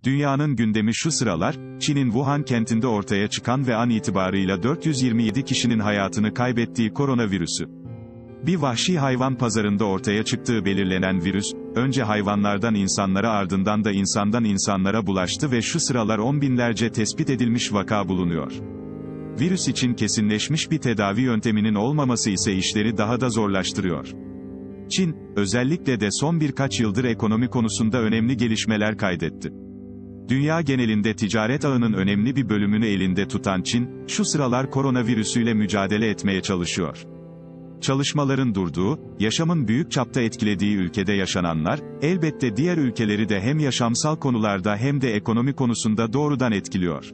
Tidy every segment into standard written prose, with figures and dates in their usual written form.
Dünyanın gündemi şu sıralar, Çin'in Wuhan kentinde ortaya çıkan ve an itibarıyla 427 kişinin hayatını kaybettiği koronavirüsü. Bir vahşi hayvan pazarında ortaya çıktığı belirlenen virüs, önce hayvanlardan insanlara ardından da insandan insanlara bulaştı ve şu sıralar 10 binlerce tespit edilmiş vaka bulunuyor. Virüs için kesinleşmiş bir tedavi yönteminin olmaması ise işleri daha da zorlaştırıyor. Çin, özellikle de son birkaç yıldır ekonomi konusunda önemli gelişmeler kaydetti. Dünya genelinde ticaret ağının önemli bir bölümünü elinde tutan Çin, şu sıralar koronavirüsüyle mücadele etmeye çalışıyor. Çalışmaların durduğu, yaşamın büyük çapta etkilediği ülkede yaşananlar, elbette diğer ülkeleri de hem yaşamsal konularda hem de ekonomi konusunda doğrudan etkiliyor.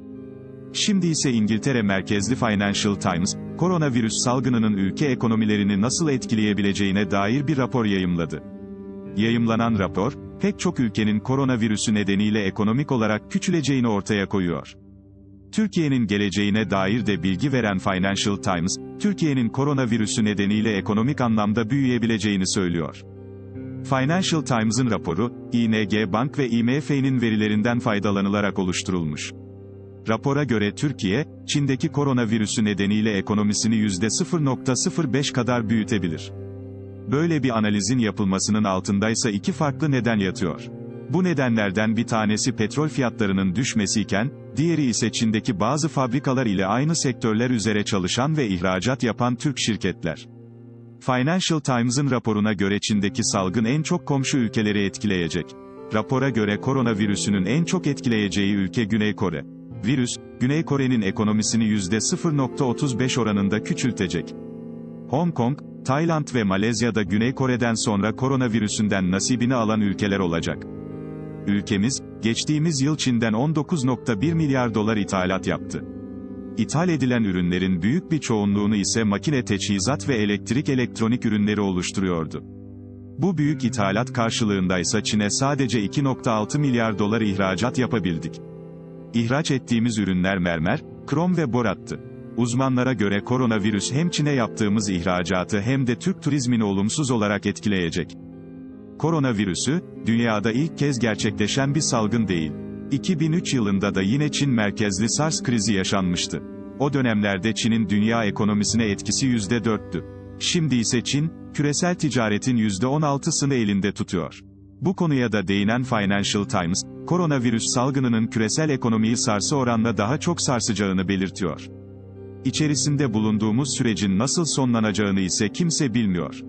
Şimdi ise İngiltere merkezli Financial Times, koronavirüs salgınının ülke ekonomilerini nasıl etkileyebileceğine dair bir rapor yayımladı. Yayımlanan rapor, pek çok ülkenin koronavirüsü nedeniyle ekonomik olarak küçüleceğini ortaya koyuyor. Türkiye'nin geleceğine dair de bilgi veren Financial Times, Türkiye'nin koronavirüsü nedeniyle ekonomik anlamda büyüyebileceğini söylüyor. Financial Times'ın raporu, ING Bank ve IMF'nin verilerinden faydalanılarak oluşturulmuş. Rapora göre Türkiye, Çin'deki koronavirüsü nedeniyle ekonomisini %0.05 kadar büyütebilir. Böyle bir analizin yapılmasının altındaysa iki farklı neden yatıyor. Bu nedenlerden bir tanesi petrol fiyatlarının düşmesiyken, diğeri ise Çin'deki bazı fabrikalar ile aynı sektörler üzere çalışan ve ihracat yapan Türk şirketler. Financial Times'ın raporuna göre Çin'deki salgın en çok komşu ülkeleri etkileyecek. Rapora göre koronavirüsünün en çok etkileyeceği ülke Güney Kore. Virüs, Güney Kore'nin ekonomisini %0.35 oranında küçültecek. Hong Kong, Tayland ve Malezya'da Güney Kore'den sonra koronavirüsünden nasibini alan ülkeler olacak. Ülkemiz, geçtiğimiz yıl Çin'den 19.1 milyar dolar ithalat yaptı. İthal edilen ürünlerin büyük bir çoğunluğunu ise makine teçhizat ve elektronik ürünleri oluşturuyordu. Bu büyük ithalat karşılığındaysa Çin'e sadece 2.6 milyar dolar ihracat yapabildik. İhraç ettiğimiz ürünler mermer, krom ve borattı. Uzmanlara göre koronavirüs hem Çin'e yaptığımız ihracatı hem de Türk turizmini olumsuz olarak etkileyecek. Koronavirüsü, dünyada ilk kez gerçekleşen bir salgın değil. 2003 yılında da yine Çin merkezli SARS krizi yaşanmıştı. O dönemlerde Çin'in dünya ekonomisine etkisi %4'tü. Şimdi ise Çin, küresel ticaretin %16'sını elinde tutuyor. Bu konuya da değinen Financial Times, koronavirüs salgınının küresel ekonomiyi sarsı oranla daha çok sarsacağını belirtiyor. İçerisinde bulunduğumuz sürecin nasıl sonlanacağını ise kimse bilmiyor.